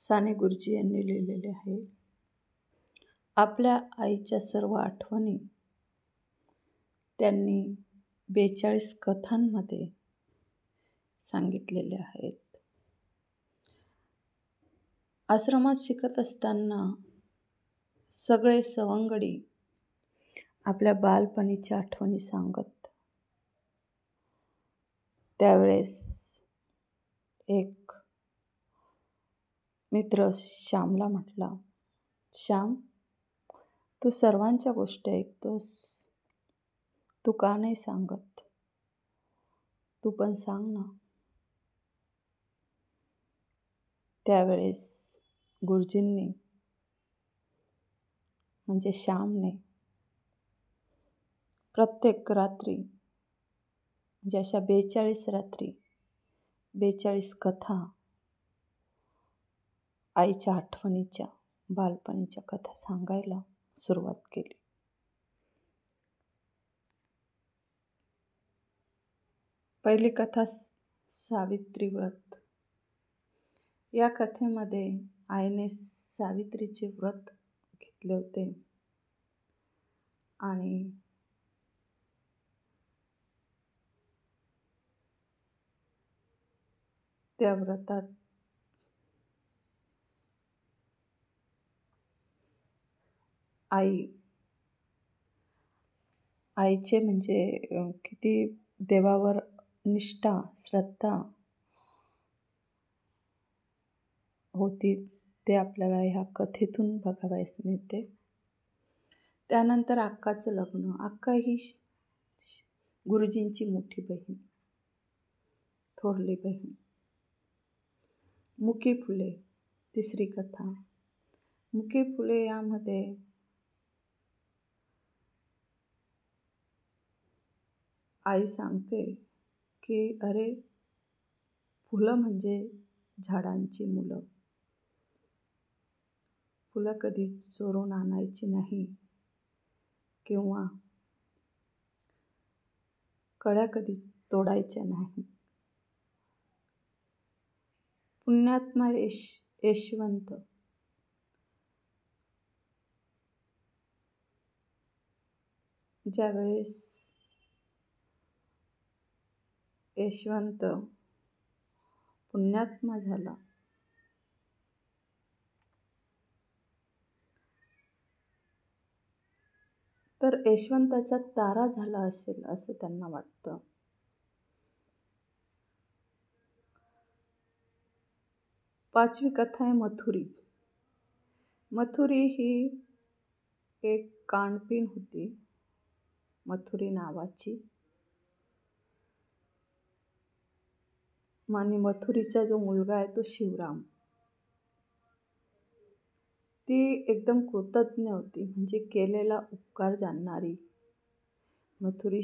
साने गुरुजी यांनी लिहिलेले आहे. आपल्या आईच्या सर्व आठवणी त्यांनी 42 कथांमध्ये सांगितलेल्या आहेत. आश्रमात शिकत असताना सगळे सवंगडी आपल्या बालपणीच्या आठवणी सांगत. त्यावेळेस एक मित्र श्यामला म्हटला, श्याम, तू सर्वांच्या गोष्टी ऐकतोस, तू का नाही सांगत? तू पण सांग ना. त्यावेळेस गुरुजींनी म्हणजे श्यामने प्रत्येक रात्री म्हणजे अशा 42 रात्री 42 कथा आईच्या आठवणीच्या बालपणीच्या कथा सांगायला सुरुवात केली. पहिली कथा सावित्री व्रत. या कथेमध्ये आईने सावित्रीचे व्रत घेतले होते आणि त्या व्रतात आईचे म्हणजे किती देवावर निष्ठा श्रद्धा होती ते आपल्याला ह्या कथेतून बघावयास मिळते. त्यानंतर अक्काचं लग्न. अक्का ही गुरुजींची मोठी बहीण, थोरली बहीण. मुकी फुले तिसरी कथा. मुकी फुले यामध्ये आई सांगते की अरे, फुलं म्हणजे झाडांची मुलं. फुलं कधी चोरून आणायची नाही किंवा कळ्या कधी तोडायच्या नाही. पुण्यात्मा यशवंत ज्यावेळेस यशवंत पुण्यात्मा झाला तर यशवंताचा तारा झाला असेल असं त्यांना वाटतं. पाचवी कथा आहे मथुरी. मथुरी ही एक कानपिन होती, मथुरी नावाची. आणि मथुरीचा जो मुलगा आहे तो शिवराम. ती एकदम कृतज्ञ होती, म्हणजे केलेला उपकार जाणणारी. मथुरी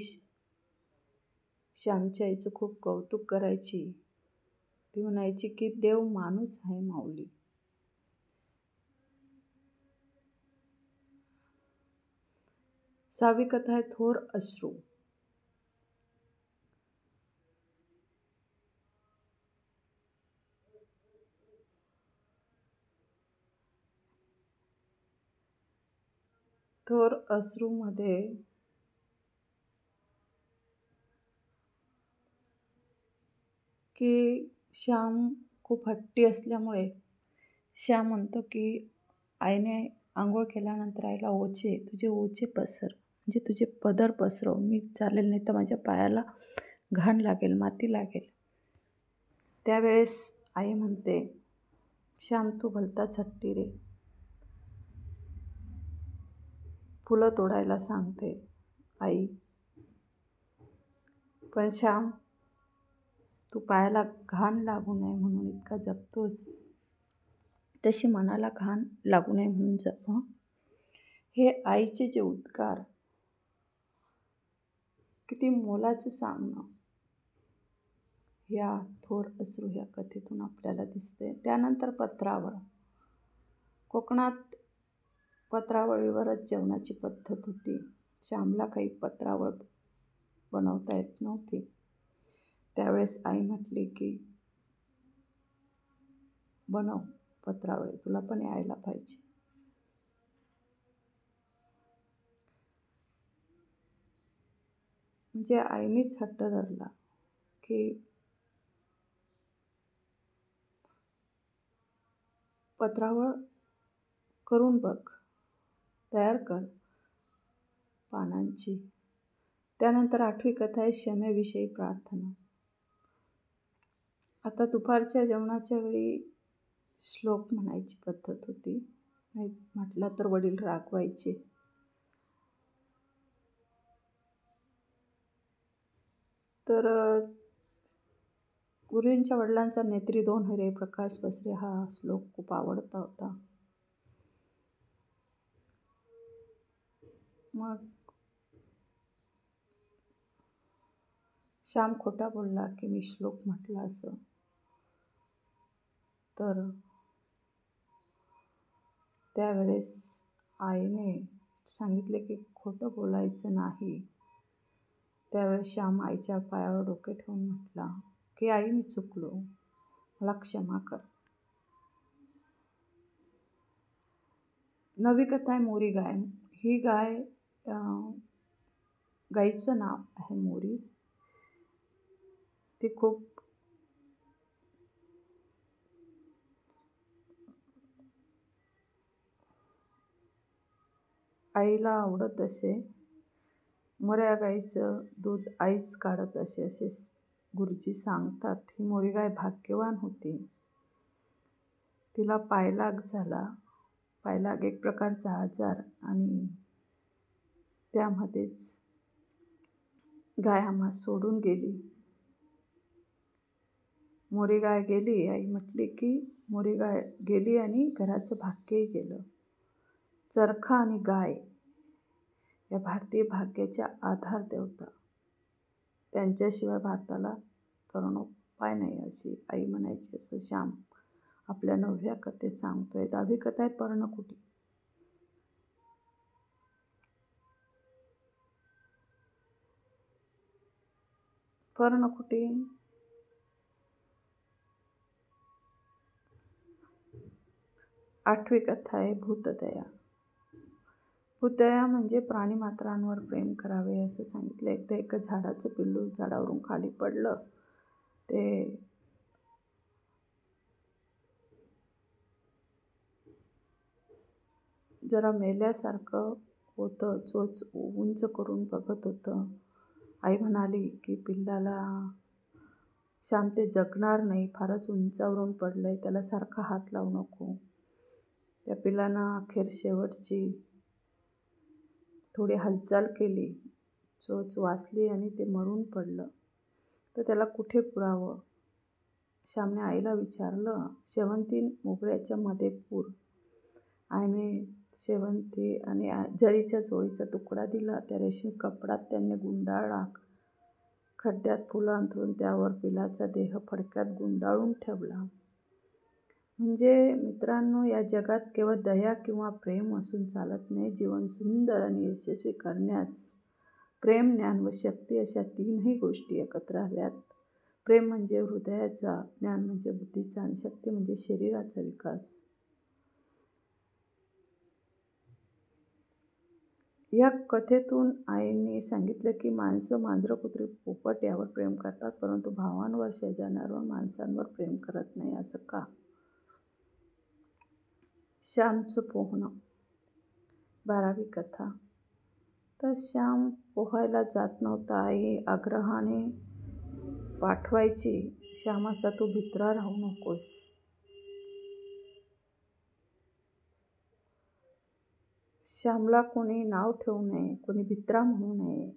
श्यामच्या आईचं खूप कौतुक करायची. ती म्हणायची की देव माणूस आहे माऊली. सहावी कथा आहे थोर अश्रू. थोर अश्रूमध्ये की श्याम खूप हट्टी असल्यामुळे श्याम म्हणतो की आईने आंघोळ केल्यानंतर आईला तुझे ओचे पसर, म्हणजे तुझे पदर पसरव, मी चालेल, नाही तर माझ्या पायाला घाण लागेल, माती लागेल. त्यावेळेस आई म्हणते, श्याम तू भलताच हट्टी रे. फुलं तोडायला सांगते आई, पण श्याम तू पायाला घाण लागू नये म्हणून इतका जपतोस, तशी मनाला घाण लागू नये म्हणून जप. हे आईचे जे उद्गार किती मोलाचं सांगणं या थोर अश्रू या कथेतून आपल्याला दिसते. त्यानंतर पत्रावळ. कोकणात पत्रावळीवरच जेवणाची पद्धत होती. श्यामला काही पत्रावळ बनवता येत नव्हती. त्यावेळेस आई म्हटली की बनव, पत्रावळे, तुला पण यायला पाहिजे. म्हणजे आईनेच हट्ट धरला की पत्रावळ करून बघ, तयार कर पानांची. त्यानंतर 8वी कथा आहे क्षमेविषयी प्रार्थना. आता दुपारच्या जेवणाच्या वेळी श्लोक म्हणायची पद्धत होती, नाही म्हटलं तर वडील रागवायचे. तर गुरुजींच्या वडिलांचा नेत्री 2 हिरे प्रकाश बसरे हा श्लोक खूप आवडता होता. मग श्याम खोटा बोलला की मी श्लोक म्हटला असं. तर त्यावेळेस आईने सांगितले की खोटं बोलायचं नाही. त्यावेळेस श्याम आईच्या पायावर डोके ठेवून म्हटला की आई मी चुकलो, मला क्षमा कर. 9वी कथा आहे मोरी गाय. ही गाय गाईचं नाव आहे मोरी. ती खूप आईला आवडत असे. मोऱ्या गाईचं दूध आईच काढत असे गुरुजी सांगतात. ही मोरी गाय भाग्यवान होती. तिला पायलाग झाला. पायलाग एक प्रकारचा आजार आणि त्यामध्येच गाय आम्हा सोडून गेली. मोरी गाय गेली. आई म्हटली की मोरी गाय गेली आणि घराचं भाग्यही गेलं. चरखा आणि गाय या भारतीय भाग्याच्या आधार देवता. त्यांच्याशिवाय भारताला तरुणोपाय नाही अशी आई म्हणायची, असं श्याम आपल्या 9व्या कथेत सांगतोय. 10वी कथा आहे पर्णकुटी. पर्णकुटी 8वी कथा आहे भूतदया. भूतदया म्हणजे प्राणीमात्रांवर प्रेम करावे असं सांगितलं. एकदा एका झाडाचं पिल्लू झाडावरून खाली पडलं. ते जरा मेल्यासारखं होतं. चोच उंच करून बघत होतं. आई म्हणाली की पिल्लाला श्याम ते जगणार नाही, फारच उंचावरून पडलंय, त्याला सारखा हात लावू नको. त्या पिल्लानं अखेर शेवटची थोडी हालचाल केली, चोच वाचली आणि ते मरून पडलं. तर त्याला कुठे पुरावं? श्यामने आईला विचारलं. शेवंती मोगऱ्याच्या मध्ये पूर. आईने शेवंती आणि जरीच्या चोळीचा तुकडा दिला. त्या रेशमी कपड्यात त्यांनी गुंडाळला. खड्ड्यात फुलं अंथरून त्यावर पिलाचा देह फडक्यात गुंडाळून ठेवला. म्हणजे मित्रांनो, या जगात केवळ दया किंवा प्रेम असून चालत नाही. जीवन सुंदर आणि यशस्वी करण्यास प्रेम, ज्ञान व शक्ती अशा 3ही गोष्टी एकत्र हव्यात. प्रेम म्हणजे हृदयाचा, ज्ञान म्हणजे बुद्धीचा आणि शक्ती म्हणजे शरीराचा विकास. या कथेतून आईने सांगितलं की माणसं, मांजरं, कुत्री, पोपट यावर प्रेम करतात, परंतु भावांवर, शेजाऱ्यांवर, माणसांवर प्रेम करत नाही. असं का? श्यामचं पोहणं. 12वी कथा. तर श्याम पोहायला जात नव्हता. आई आग्रहाने पाठवायची, श्यामाचा तू भित्रा राहू नकोस. श्यामला कोणी नाव ठेवू नये, कोणी भित्रा म्हणू नये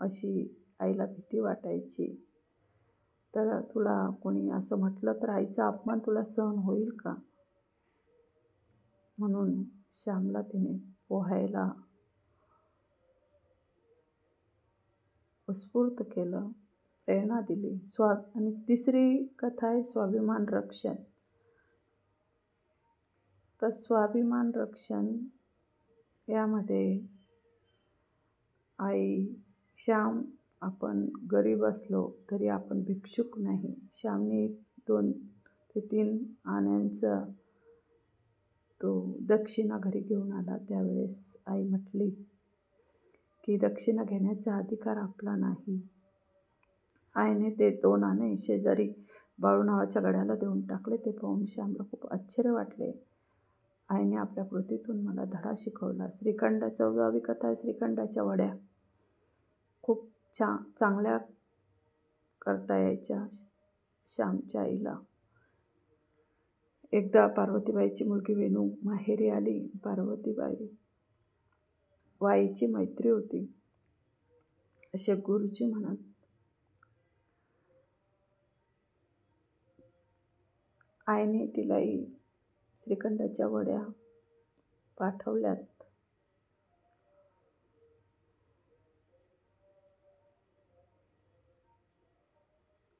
अशी आईला भीती वाटायची. तर तुला कोणी असं म्हटलं तर आईचा अपमान तुला सहन होईल का? म्हणून श्यामला तिने पोहायला उत्स्फूर्त केलं, प्रेरणा दिली. आणि 3री कथा आहे स्वाभिमान रक्षण. तर स्वाभिमान रक्षण यामध्ये आई, श्याम आपण गरीब असलो तरी आपण भिक्षुक नाही. श्यामने 2 ते 3 आण्यांचं तो दक्षिणा घरी घेऊन आला. त्यावेळेस आई म्हटली की दक्षिणा घेण्याचा अधिकार आपला नाही. आईने ते 2 आणे शेजारी बाळू नावाच्या गड्याला देऊन टाकले. ते पाहून श्यामला खूप आश्चर्य वाटले. आईने आपल्या कृतीतून मला धडा शिकवला. 14वी कथा आहे श्रीखंडाच्या वड्या. खूप चांगल्या करता यायच्या श्यामच्या आईला. एकदा पार्वतीबाईची मुलगी वेणू माहेरी आली. पार्वतीबाई वाईची मैत्री होती असे गुरुजी म्हणत. आईने तिलाही श्रीखंडाच्या वड्या पाठवल्यात.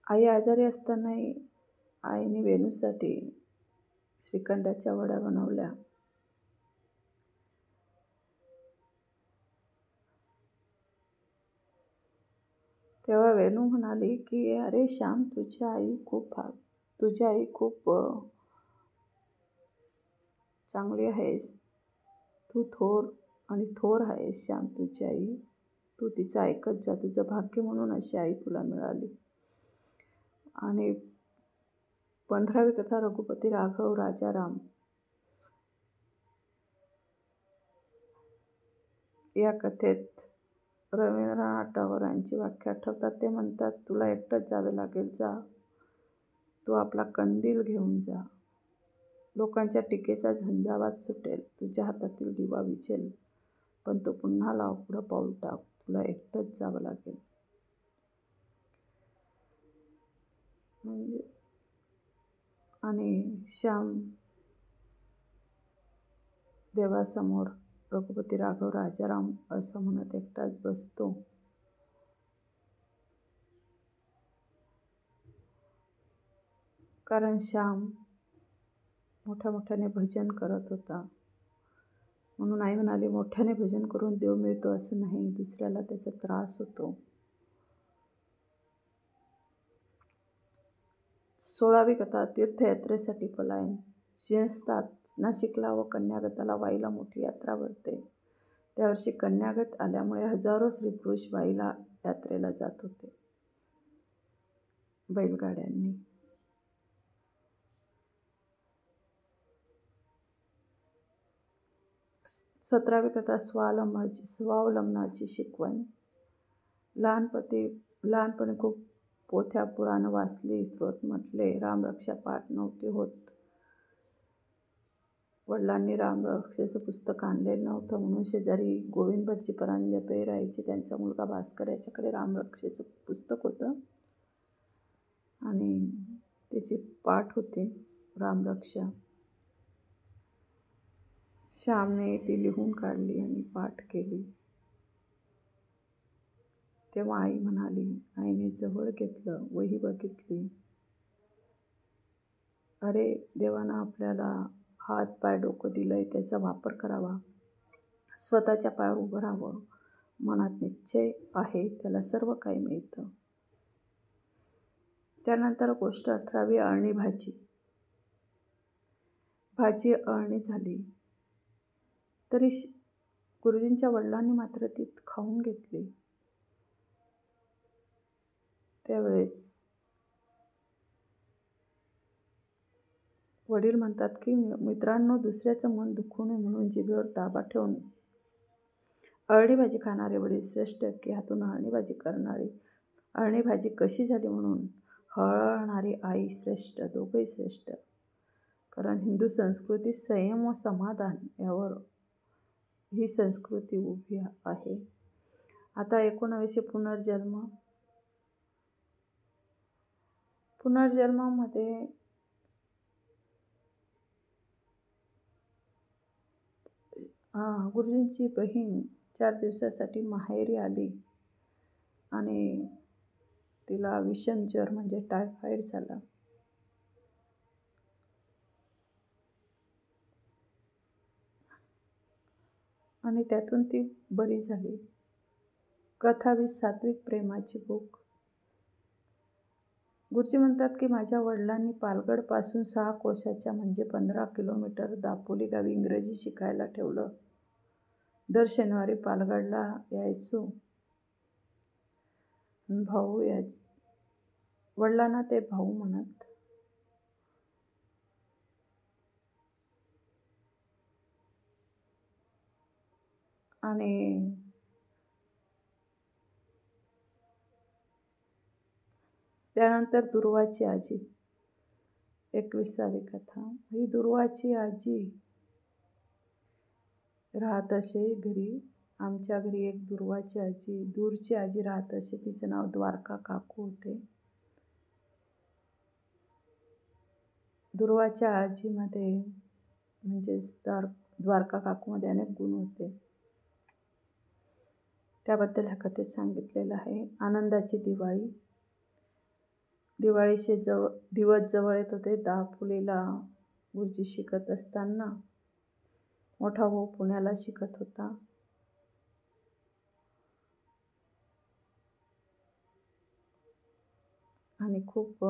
आई आजारी असतानाही आईने वेणूसाठी श्रीखंडाच्या वड्या बनवल्या. तेव्हा वेणू म्हणाली की अरे श्याम, तुझी आई खूप चांगली आहेस. तू थोर आहेस श्याम. तुझी आई, तू तिचं ऐकत जा. तुझं भाग्य म्हणून अशी आई तुला मिळाली. आणि 15वी कथा रघुपती राघव राजाराम. या कथेत रवींद्रनाथ टागोरांची वाक्य आठवतात. ते म्हणतात, तुला एकटंच जावे लागेल. जा, तू आपला कंदील घेऊन जा. लोकांच्या टीकेचा झंझावात सुटेल. तुझ्या हातातील दिवा विझेल, पण तो पुन्हा लाव. पुढं पाऊल टाक. तुला एकटंच जावं लागेल. म्हणजे आणि श्याम देवासमोर रघुपती राघव राजाराम असं म्हणत एकटाच बसतो. कारण श्याम मोठ्याने भजन करत होता. म्हणून आई म्हणाली, मोठ्याने भजन करून देव मिळतो असं नाही, दुसऱ्याला त्याचा त्रास होतो. 16वी कथा तीर्थयात्रेसाठी पलायन. सिंहस्थात नाशिकला व कन्यागताला वाईला मोठी यात्रा भरते. त्यावर्षी कन्यागत आल्यामुळे हजारो स्त्रीपुरुष वाईला यात्रेला जात होते बैलगाड्यांनी. 17वी कथा स्वावलंबनाची शिकवण. लहानपणी खूप पोथ्या पुराणं वाचली, स्तोत्र म्हटले, रामरक्षा पाठ नव्हती होत. वडिलांनी रामरक्षेचं पुस्तक आणलेलं नव्हतं, म्हणून शेजारी गोविंद भटजी परांजपे राहायचे. त्यांचा मुलगा भास्कर याच्याकडे रामरक्षेचं पुस्तक होतं आणि त्याची पाठ होती रामरक्षा. श्यामने ती लिहून काढली आणि पाठ केली. तेव्हा आई म्हणाली. आईने जवळ घेतलं, वही बघितली. अरे, देवानं आपल्याला हात पाय डोकं दिलंय, त्याचा वापर करावा. स्वतःच्या पायावर उभं राहावं. मनात निश्चय आहे त्याला सर्व काही मिळतं. त्यानंतर गोष्ट 18वी. अळणी भाजी. भाजी अळणी झाली तरी गुरुजींच्या वडिलांनी मात्र ती खाऊन घेतली. त्यावेळेस वडील म्हणतात की मित्रांनो, दुसऱ्याचं मन दुखू नये म्हणून जिभेवर ताबा ठेवून अळणी भाजी खाणारे वडील श्रेष्ठ की हातून अळणी भाजी करणारी. अळणी भाजी कशी झाली म्हणून हळहळणारी आई श्रेष्ठ. दोघंही श्रेष्ठ. कारण हिंदू संस्कृतीत संयम व समाधान यावर ही संस्कृती उभी आहे. आता 19 पुनर्जन्मामध्ये गुरुजींची बहीण 4 दिवसासाठी माहेरी आली आणि तिला विषम ज्वर म्हणजे टायफॉईड झाला. आणि त्यातून ती बरी झाली. कथा 20 सात्विक प्रेमाची भूक. गुरुजी म्हणतात की माझ्या वडिलांनी पालगडपासून 6 कोसाच्या म्हणजे 15 किलोमीटर दापोली गावी इंग्रजी शिकायला ठेवलं. दर शनिवारी पालगडला यायचो. भाऊ यायचे. वडिलांना ते भाऊ म्हणत. आणि त्यानंतर दुर्वाची आजी. 21वी कथा. ही दुर्वाची आजी राहत असे घरी. आमच्या घरी एक दुर्वाची आजी, दूरची आजी राहत असे. तिचं नाव द्वारका काकू होते. दुर्वाच्या आजीमध्ये म्हणजेच द्वारका काकूमध्ये अनेक गुण होते. त्याबद्दल ह्या कथेत सांगितलेलं आहे. आनंदाची दिवाळी. दिवाळीचे दिवस जवळ येत होते. दापोलीला गुरुजी शिकत असताना मोठा भाऊ पुण्याला शिकत होता. आणि खूप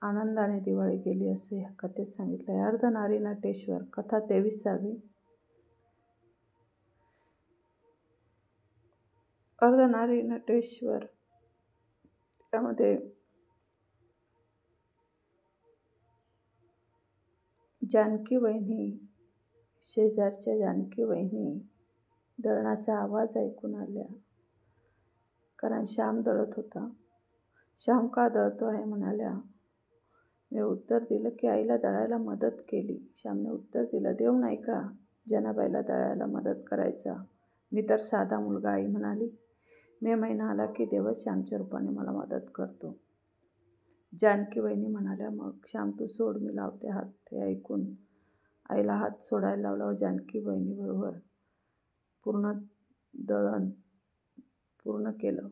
आनंदाने दिवाळी गेली असे ह्या कथेत सांगितलं आहे. अर्धनारी नटेश्वर. कथा 23वी. अर्धनारी नटेश्वर त्यामध्ये जानकी वहिनी, शेजारच्या जानकी वहिनी दळणाचा आवाज ऐकून आल्या. कारण श्याम दळत होता. श्याम का दळतो आहे म्हणाल्या. मी उत्तर दिलं की आईला दळायला मदत केली. श्यामने उत्तर दिलं, देव नाही का जनाबाईला दळायला मदत करायचा? मी तर साधा मुलगा. आई म्हणाली, मे महिना आला की देवच श्यामच्या रूपाने मला मदत करतो. जानकी वहिनी म्हणाल्या, मग श्याम तू सोड, मी लावते हात. हे ऐकून आईला हात सोडायला लावला. जानकी वहिनीबरोबर पूर्ण दळण पूर्ण केलं.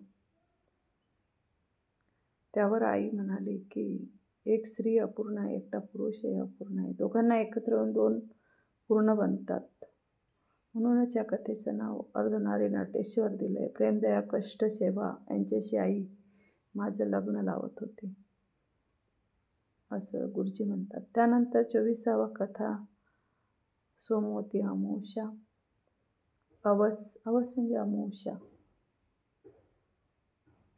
त्यावर आई म्हणाली की एक स्त्री अपूर्ण आहे, एकटा पुरुषही अपूर्ण आहे. दोघांना एकत्र येऊन 2 पूर्ण बनतात. म्हणूनच या कथेचं नाव अर्धनारी नटेश्वर दिलं आहे. प्रेम, दया, कष्ट, सेवा यांच्याशी आई माझं लग्न लावत होती असं गुरुजी म्हणतात. त्यानंतर 24वा कथा सोमवती अमावस्या. अवस म्हणजे अमावस्या.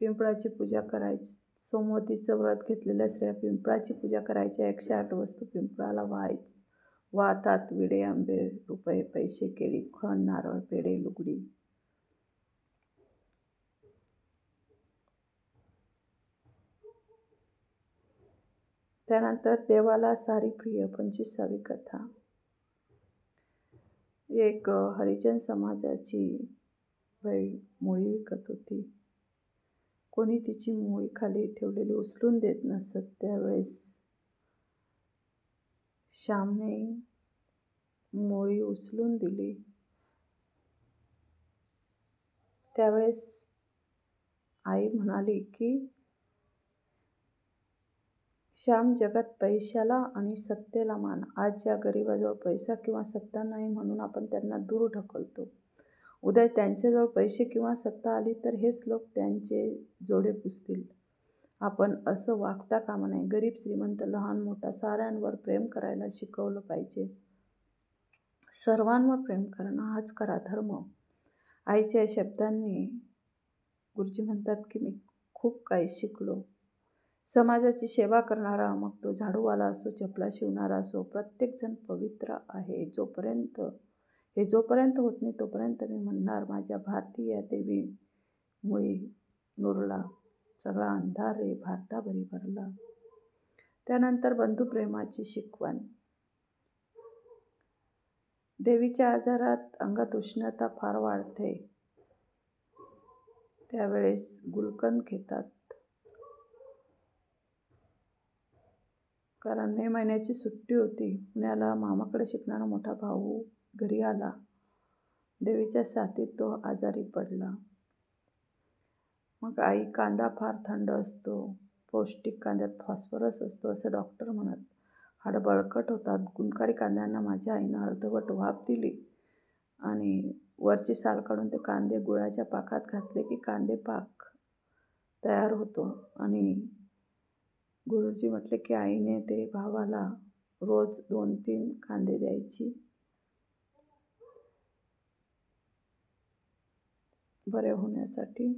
पिंपळाची पूजा करायची. सोमवतीचं व्रत घेतलेल्या स्त्रिया पिंपळाची पूजा करायच्या. 108 वस्तू पिंपळाला वाहतात. विडे, आंबे, रुपये, पैसे, केळी, खण, नारळ, पेढे, लुगडी. त्यानंतर देवाला सारी प्रिय. 25वी कथा. एक हरिजन समाजाची बाई मुळी विकत होती. कोणी तिची मुळी खाली ठेवलेली उचलून देत नसत. त्यावेळेस श्यामने मुळी उचलून दिली. त्यावेळेस आई म्हणाली की श्याम, जगात पैशाला आणि सत्तेला मान. आज ज्या गरिबाजवळ पैसा किंवा सत्ता नाही म्हणून आपण त्यांना दूर ढकलतो. उद्या त्यांच्याजवळ पैसे किंवा सत्ता आली तर हेच लोक त्यांचे जोडे पुसतील. आपण असं वागता कामा नये. गरीब श्रीमंत लहान मोठा साऱ्यांवर प्रेम करायला शिकवलं पाहिजे. सर्वांवर प्रेम करणं हाच खरा धर्म. आईच्या शब्दांनी गुरुजी म्हणतात की मी खूप काही शिकलो. समाजाची सेवा करणारा, मग तो झाडूवाला असो, चपला शिवणारा असो, प्रत्येकजण पवित्र आहे. जोपर्यंत होत नाही तोपर्यंत मी म्हणणार माझ्या भारतीय देवी मुळी नुरला. सगळा अंधार रे भारताभरी भरला. त्यानंतर बंधुप्रेमाची शिकवण. देवीच्या आजारात अंगात उष्णता फार वाढते. त्यावेळेस गुलकंद घेतात. कारण मे महिन्याची सुट्टी होती. पुण्याला मामाकडे शिकणारा मोठा भाऊ घरी आला. देवीच्या साथीत तो आजारी पडला. मग आई, कांदा फार थंड असतो, पौष्टिक कांद्यात फॉस्फरस असतो असं डॉक्टर म्हणत. हाडं बळकट होतात. गुणकारी कांद्यांना माझ्या आईनं अर्धवट वाफ दिली आणि वरची साल काढून ते कांदे गुळाच्या पाकात घातले की कांदे पाक तयार होतो. आणि गुरुजी म्हटले की आईने ते भावाला रोज 2-3 कांदे द्यायची बरे होण्यासाठी.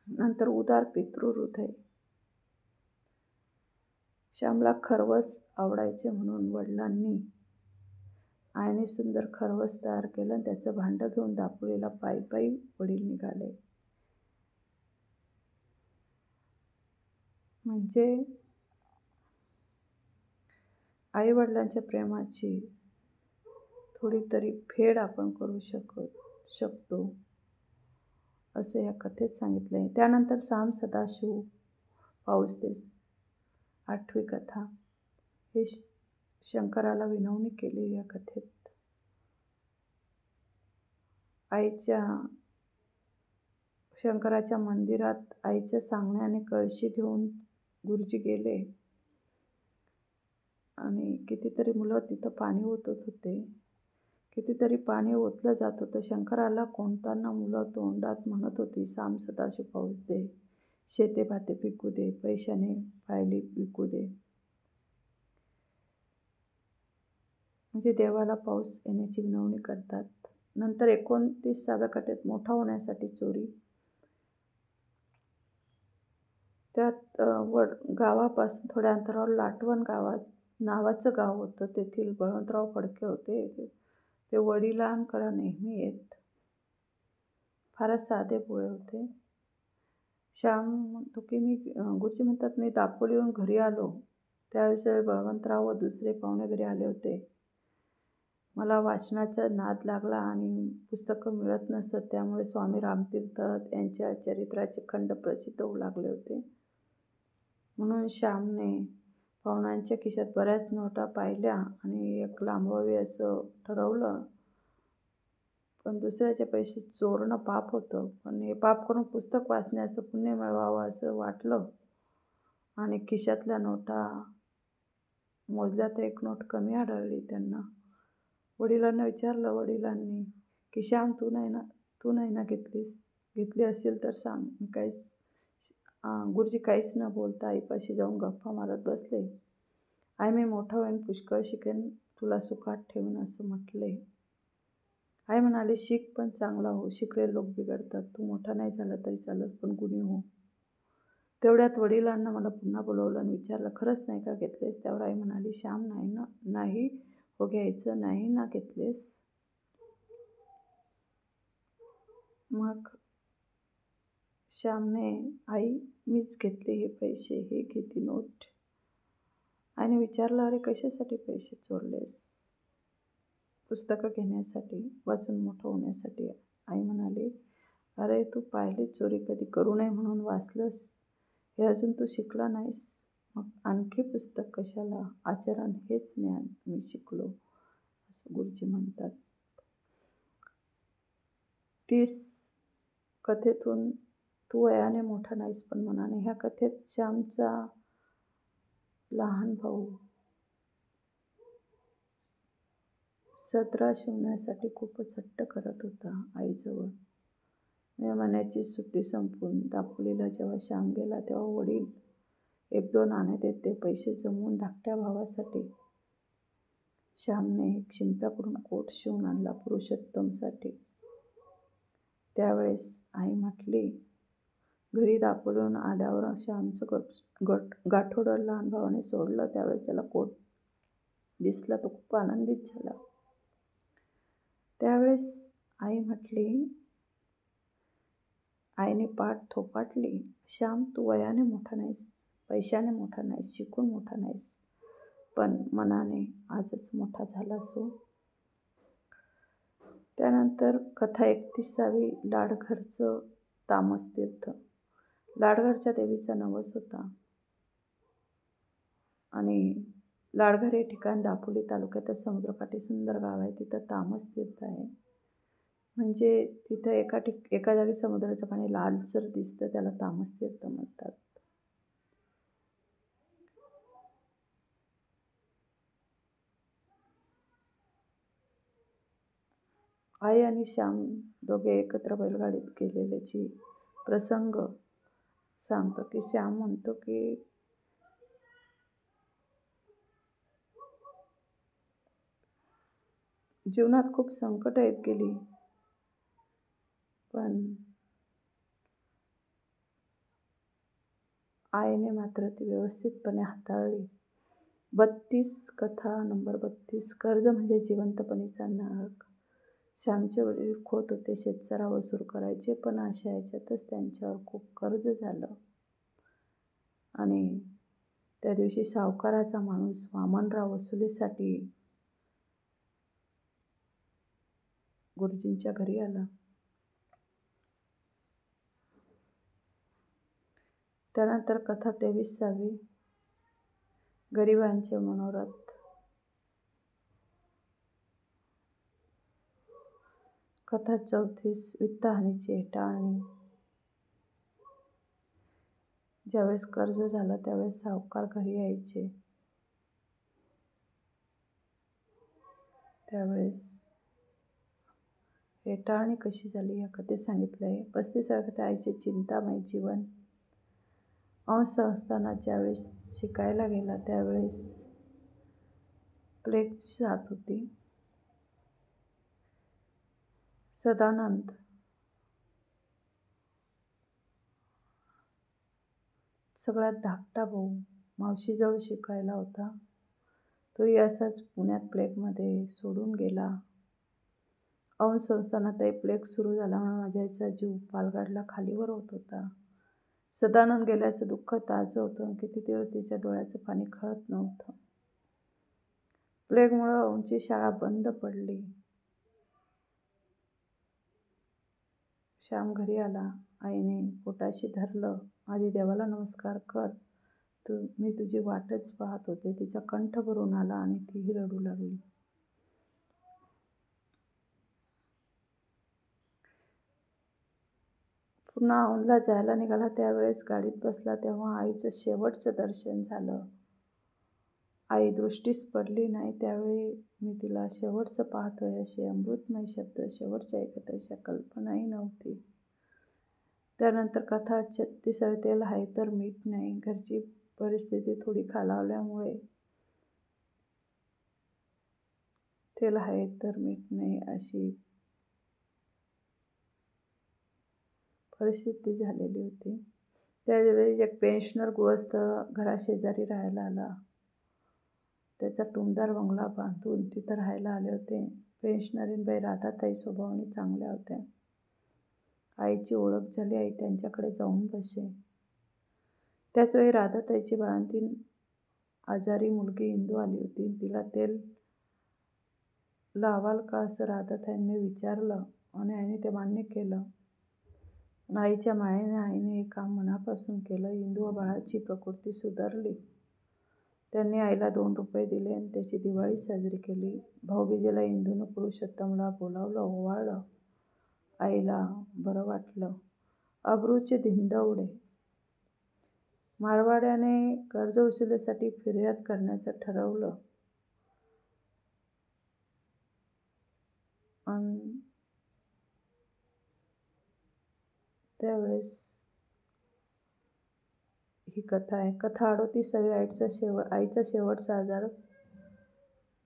नंतर उदार पितृहृदय. श्यामला खरवस आवडायचे म्हणून वडिलांनी आईने सुंदर खरवस तयार केलं आणि त्याचं भांडं घेऊन दापोलीला पायी पायी वडील निघाले. म्हणजे आई वडिलांच्या प्रेमाची थोडी तरी फेड आपण करू शकतो असं या कथेत सांगितलं आहे. त्यानंतर साम सदाशिव पाऊसदेस 8वी कथा. हे शंकराला विनवणी केली या कथेत. शंकराच्या मंदिरात आईच्या सांगण्याने कळशी घेऊन गुरुजी गेले आणि कितीतरी मुलं तिथं पाणी ओतत होते. कितीतरी पाणी ओतलं जात होतं. शंकराला कोणताना मुलं तोंडात म्हणत होती, साम सदाशिव पाऊस दे, शेते भाते पिकू दे, पैशाने पायली विकू दे. म्हणजे देवाला पाऊस येण्याची विनवणी करतात. नंतर 29व्या कथेत मोठा होण्यासाठी चोरी. त्यात गावापासून थोड्या अंतरावर लाटवण नावाचं गाव होतं. तेथील बळवंतराव फडके होते. ते वडिलांकडे नेहमी येत. फारच साधेभोळे होते. श्याम म्हणतो की गुरुजी म्हणतात मी दापोलीहून घरी आलो त्यावेळेस बळवंतराव व दुसरे पाहुणे घरी आले होते. मला वाचनाचा नाद लागला आणि पुस्तकं मिळत नसत. त्यामुळे स्वामी रामतीर्थ यांच्या चरित्राचे खंड प्रसिद्ध होऊ लागले होते. म्हणून श्यामने पाहुण्यांच्या खिशात बऱ्याच नोटा पाहिल्या आणि एक लांबवावी असं ठरवलं. पण दुसऱ्याचे पैसे चोरणं पाप होतं. पण हे पाप करून पुस्तक वाचण्याचं पुण्य मिळवावं असं वाटलं आणि खिशातल्या नोटा मोजल्या तर एक नोट कमी आढळली त्यांना. वडिलांना विचारलं. वडिलांनी की श्याम तू नाही ना घेतली असेल तर सांग. गुरुजी काहीच न बोलता आईपाशी जाऊन गप्पा मारत बसले. आई मी मोठा होईन, पुष्कळ शिकेन, तुला सुखात ठेवीन असं म्हटले. आई म्हणाली शिक पण चांगला हो. शिकलेले लोक बिघडतात. तू मोठा नाही झाला तरी चालत पण गुणी हो. तेवढ्यात वडिलांना मला पुन्हा बोलवलं आणि विचारलं खरंच नाही का घेतलेस? त्यावर आई म्हणाली श्याम नाही हो घ्यायचं नाही ना घेतलेस? मग श्यामने आई मीच घेतले हे पैसे, हे घे ती नोट. आईने विचारलं अरे कशासाठी पैसे चोरलेस? पुस्तकं घेण्यासाठी, वाचून मोठं होण्यासाठी. आई म्हणाली अरे तू पाहिली चोरी कधी करू नये म्हणून वाचलंस. हे अजून तू शिकला नाहीस. मग आणखी पुस्तक कशाला? आचरण हेच ज्ञान मी शिकलो असं गुरुजी म्हणतात. 30 कथेतून तू वयाने मोठा नाहीस पण मनाने. ह्या कथेत श्यामचा लहान भाऊ सदरा शिवण्यासाठी खूपच हट्ट करत होता आईजवळ. मे महिन्याची सुट्टी संपून दापोलीला जेव्हा श्याम गेला तेव्हा वडील 1-2 नाणे देत ते पैसे जमवून धाकट्या भावासाठी श्यामने शिंप्याकडून कोट शिवून आणला पुरुषोत्तमसाठी. त्यावेळेस आई म्हटली घरी दापोलीहून आल्यावर श्यामचं गाठोडं लहान भावाने सोडलं. त्यावेळेस त्याला कोट दिसला. तो खूप आनंदित झाला. त्यावेळेस आई म्हटली, आईने पाठ थोपाटली श्याम तू वयाने मोठा नाहीस, पैशाने मोठा नाहीस, शिकून मोठा नाहीस, पण मनाने आजच मोठा झालास हो. त्यानंतर कथा 31वी लाडघरचं तामसतीर्थ. लाडघरच्या देवीचा नवस होता आणि लाडघर हे ठिकाण दापोली तालुक्यात समुद्रकाठी सुंदर गाव आहे. तिथं तामसतीर्थ आहे. म्हणजे तिथं एका जागी समुद्राचं पाणी लालसर दिसतं, त्याला तामस तीर्थ म्हणतात. आई आणि श्याम दोघे एकत्र बैलगाडीत गेलेल्याची प्रसंग सांगतो की श्याम म्हणतो की जीवनात खूप संकट येत गेली, पण आईने मात्र ती व्यवस्थितपणे हाताळली. 32 कथा नंबर 32. कर्ज म्हणजे जिवंतपणीचा नरक. श्यामचे वडील खोत होते, शेतसारा वसूल करायचे, पण अशा ह्याच्यातच त्यांच्यावर खूप कर्ज झालं आणि त्या दिवशी सावकाराचा माणूस वामनराव वसुलीसाठी गुरुजींच्या घरी आला. त्यानंतर कथा 23वी. गरिबांचे मनोरथ. कथा 34. वित्तहानीची हेटाळणी. ज्यावेळेस कर्ज झालं त्यावेळेस सावकार घरी यायचे, त्यावेळेस हेटाळणी कशी झाली या कथेत सांगितलं आहे. 35व्या कथा आईचे चिंतामय जीवन. अंश संस्थानात ज्यावेळेस शिकायला गेला त्यावेळेस प्लेगची साथ होती. सदानंद सगळ्यात धाकटा भाऊ मावशीजवळ शिकायला होता. तोही असाच पुण्यात प्लेगमध्ये सोडून गेला. अंश संस्थानातही प्लेग सुरू झाल्यामुळे माझ्या आईचा जीव पालघाटला खालीवर होत होता. सदानंद गेल्याचं दुःख ताजं होतं. किती दिवस तिच्या डोळ्याचं पाणी खळत नव्हतं. प्लेगमुळं अंशची शाळा बंद पडली. श्याम घरी आला. आईने पोटाशी धरलं. आधी देवाला नमस्कार कर, मी तुझी वाटच पाहत होते. तिचा कंठ भरून आला आणि तीही रडू लागली. पुन्हा औंधला जायला निघाला. त्यावेळेस गाडीत बसला तेव्हा आईचं शेवटचं दर्शन झालं. आई दृष्टीस पडली नाही. त्यावेळी मी तिला शेवटचं पाहतोय असे अमृतमय शब्द शेवटच्या ऐकत अशा कल्पनाही नव्हती. त्यानंतर कथा 36. तेल आहे तर मीठ नाही. घरची परिस्थिती थोडी खालावल्यामुळे तेल आहे तर मीठ नाही अशी परिस्थिती झालेली होती. त्यावेळी एक पेन्शनर गृहस्थ घराशेजारी राहायला आला. त्याचा टुमदार बंगला बांधून तिथं राहायला आले होते. पेन्शनरीणबाई राधाताई स्वभावाने चांगल्या होत्या. आईची ओळख झाली. आई त्यांच्याकडे जाऊन बसे. त्याचवेळी राधाताईची बाळंतीण आजारी मुलगी इंदू आली होती. तिला तेल लावाल का असं राधाताईंनी विचारलं आणि आईने ते मान्य केलं. आईच्या मायेने आईने हे काम मनापासून केलं. इंदू व बाळाची प्रकृती सुधारली. त्यांनी आईला 2 रुपये दिले आणि त्याची दिवाळी साजरी केली. भाऊबीजेला इंदूनं पुरुषोत्तमला बोलावलं, ओवाळलं. आईला बरं वाटलं. अब्रूचे धिंडवडे. मारवाड्याने कर्ज वसुलीसाठी फिर्याद करण्याचं ठरवलं आणि त्यावेळेस ही कथा आहे. कथा 38. आईचा शेवटचा आजार.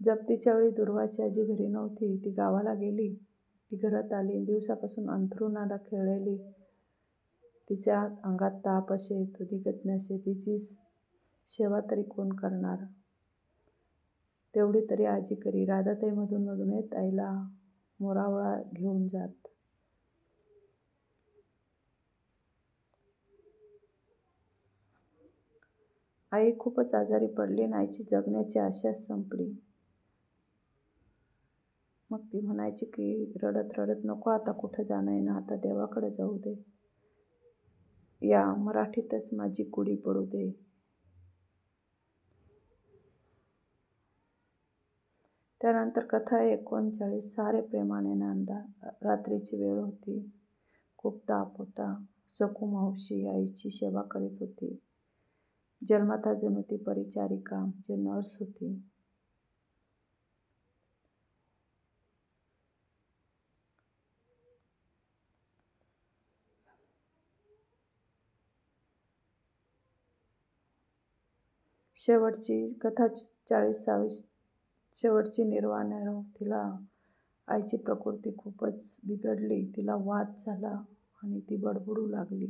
जप्तीच्या वेळी दुर्वाची आजी घरी नव्हती. ती गावाला गेली. ती घरात आली. दिवसापासून अंथरुणाला खिळलेली. तिच्या अंगात ताप असे, तो दिगत नसे. तिची सेवा तरी कोण करणार? तेवढी तरी आजी करी. राधाताई मधून मधून येत आईला मोरावळा घेऊन जात. आई खूपच आजारी पडली आणि आईची जगण्याची आशाच संपली. मग ती म्हणायची की रडत रडत, नको आता कुठं जाणं येणं, आता देवाकडे जाऊ दे. या मराठीतच माझी कुडी पडू दे. त्यानंतर कथा 39. सारे प्रेमाने नांदा. रात्रीची वेळ होती. खूप ताप होता. सकू मावशी आईची सेवा करीत होती. जन्मता जणू ती परिचारिका म्हणजे नर्स होती. शेवटची कथा 40वी. शेवटची निर्वाणं. तिला आईची प्रकृती खूपच बिघडली. तिला वात झाला आणि ती बडबडू लागली.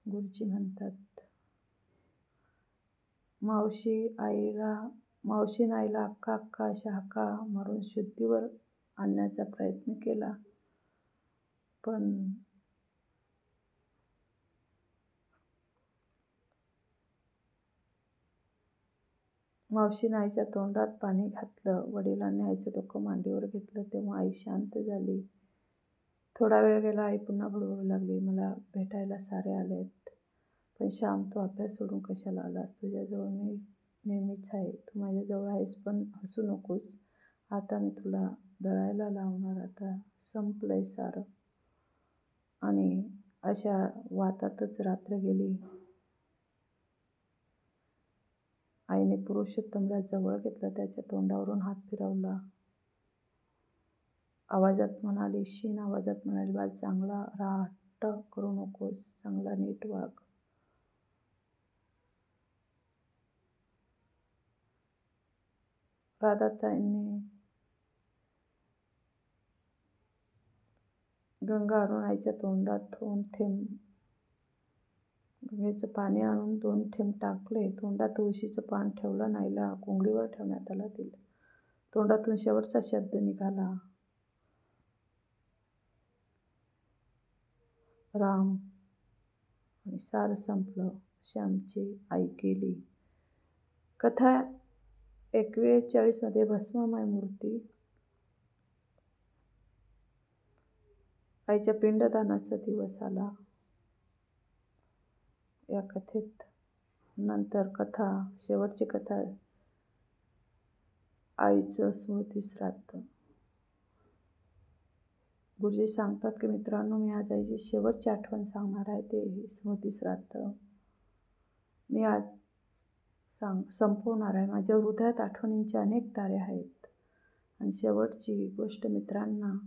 गुरुजी म्हणतात, मावशीनं आईला अक्का अशा हाका मारून शुद्धीवर आणण्याचा प्रयत्न केला. पण मावशीनं आईच्या तोंडात पाणी घातलं. वडिलांनी आईचं डोकं मांडीवर घेतलं. तेव्हा आई शांत झाली. थोडा वेळ गेला. आई पुन्हा बडबडू लागली. मला भेटायला सारे आलेत. पण श्याम, तू अभ्यास सोडून कशाला आलास? तुझ्याजवळ मी नेहमीच आहे. तू माझ्याजवळ आहेस. पण हसू नकोस. आता मी तुला दळायला लावणार. आता संपलंय सारं. आणि अशा वातातच रात्र गेली. आईने पुरुषोत्तमला जवळ घेतलं. त्याच्या तोंडावरून हात फिरवला. आवाजात म्हणाली, क्षीण आवाजात म्हणाली, बाळ, चांगला राहा. हट्ट करू नकोस. चांगला नीट वाग. राधाताईंनी गंगा आणून आईच्या तोंडात 2 थेंब गंगेचं पाणी आणून 2 थेंब टाकले. तोंडात तुळशीचं पान ठेवलं. आईला कोंगडीवर ठेवण्यात आलं. तिला तोंडातून शेवटचा शब्द निघाला, राम. आणि सारं संपलं. श्यामची आई गेली. कथा 41 मध्ये भस्ममय मूर्ती. आईच्या पिंडदानाचा दिवस आला. या कथेत नंतर शेवटची कथा, आईचं स्मृतिश्राद्ध. गुरुजी सांगतात की मित्रांनो, मी आज आईची शेवटची आठवण सांगणार आहे. ते स्मृतिश्राद्ध मी आज संपवणार आहे. माझ्या हृदयात आठवणींचे अनेक तारे आहेत. आणि शेवटची गोष्ट मित्रांना,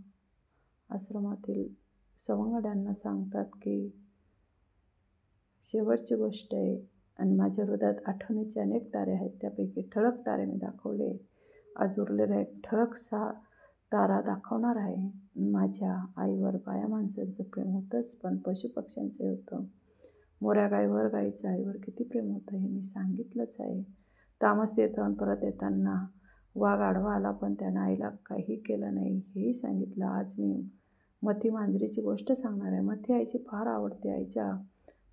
आश्रमातील सवंगड्यांना सांगतात की शेवटची गोष्ट आहे आणि माझ्या हृदयात आठवणीचे अनेक तारे आहेत. त्यापैकी ठळक तारे मी दाखवले. आज उरलेला एक ठळक तारा दाखवणार आहे. माझ्या आईवर बाया माणसांचं प्रेम होतंच, पण पशुपक्ष्यांचं होतं. मोऱ्या गाईवर गाईचं आईवर किती प्रेम होतं हे मी सांगितलंच आहे. तामस तीर्थाहून परत येताना वाघ आडवा आला, पण त्यानं आईला काही केलं नाही हेही सांगितलं. आज मी मथी मांजरीची गोष्ट सांगणार आहे. मथी आईची फार आवडते. आईच्या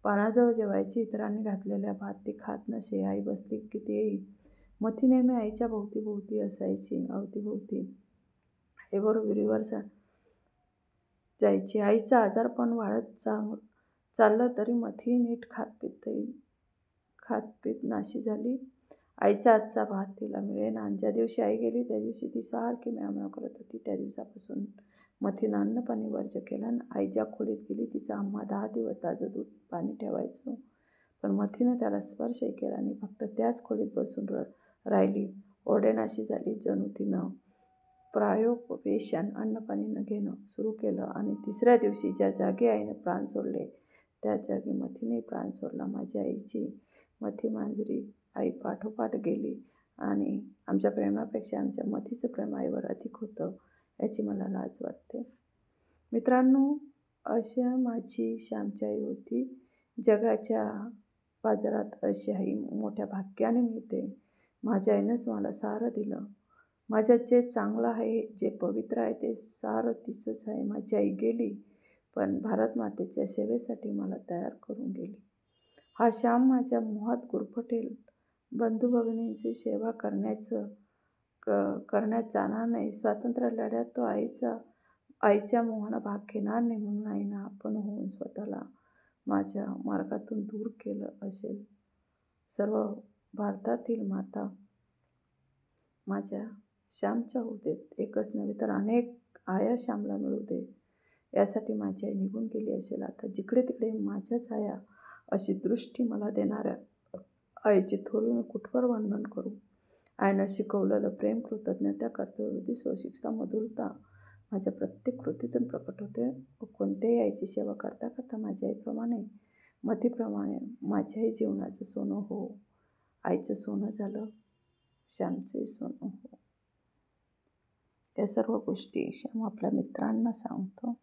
पानाजवळ जेवायची. इतरांनी घातलेल्या भात ती खात नसे. आई बसली की ती मथी नेहमी आईच्या भोवती असायची. अवतीभोवती आईबरोबर विहिरीवर जायची. आईचं आजारपण वाढत चाललं तरी मथी नीट खातपीत नाशी झाली. आईच्या हातचा भात तिला मिळेना. आणि ज्या दिवशी आई गेली त्या दिवशी ती सारखी म्याव करत होती. त्या दिवसापासून मथीनं अन्नपाणी वर्ज्य केलं. आई ज्या खोलीत गेली तिचा आम्हा 10 दिवस ताजं दूध पाणी ठेवायचो. पण मथीनं त्याला स्पर्शही केला नाही. फक्त त्याच खोलीत बसून राहिली. ओरडेनाशी झाली. जणू तिनं प्रायोपवेशन अन्नपाणी न घेणं सुरू केलं. आणि 3ऱ्या दिवशी ज्या जागी आईनं प्राण सोडले त्याच जागी मथीनेही प्राण सोडला. माझ्या आईची मथी मांजरी आई पाठोपाठ गेली. आणि आमच्या प्रेमापेक्षा आमच्या मथीचं प्रेम आईवर अधिक होतं याची मला लाज वाटते. मित्रांनो, अशा माझी श्यामची आई होती. जगाच्या बाजारात अशी आई मोठ्या भाग्याने मिळते. माझ्या आईनंच मला सारं दिलं. माझ्यात जे चांगलं आहे, जे पवित्र आहे ते सारं तिचंच आहे. माझी आई गेली, पण भारतमातेच्या सेवेसाठी मला तयार करून गेली. हा श्याम माझ्या मोहात गुरफटेल. बंधू भगिनींची सेवा करण्यात जाणार नाही. स्वातंत्र्य लढ्यात तो आईच्या मोहानं भाग घेणार नाही. म्हणून आईनं आपण होऊन स्वतःला माझ्या मार्गातून दूर केलं असेल. सर्व भारतातील माता माझ्या श्यामच्या होऊ देत. एकच नव्हे तर अनेक आया श्यामला मिळू दे. यासाठी माझी आई निघून गेली असेल. आता जिकडे तिकडे माझ्याच आया अशी दृष्टी मला देणाऱ्या आईची थोरवी मी कुठवर वर्णन करू. आईनं शिकवलेलं प्रेम, कृतज्ञता, कर्तव्यबुद्धी, स्वशिक्षा, मधुरता माझ्या प्रत्येक कृतीतून प्रकट होते. कोणत्याही आईची सेवा करता करता माझ्या आईप्रमाणे, मतीप्रमाणे माझ्याही जीवनाचं सोनं हो. आईचं सोनं झालं, श्यामचंही सोनं हो. या सर्व गोष्टी श्याम आपल्या मित्रांना सांगतो.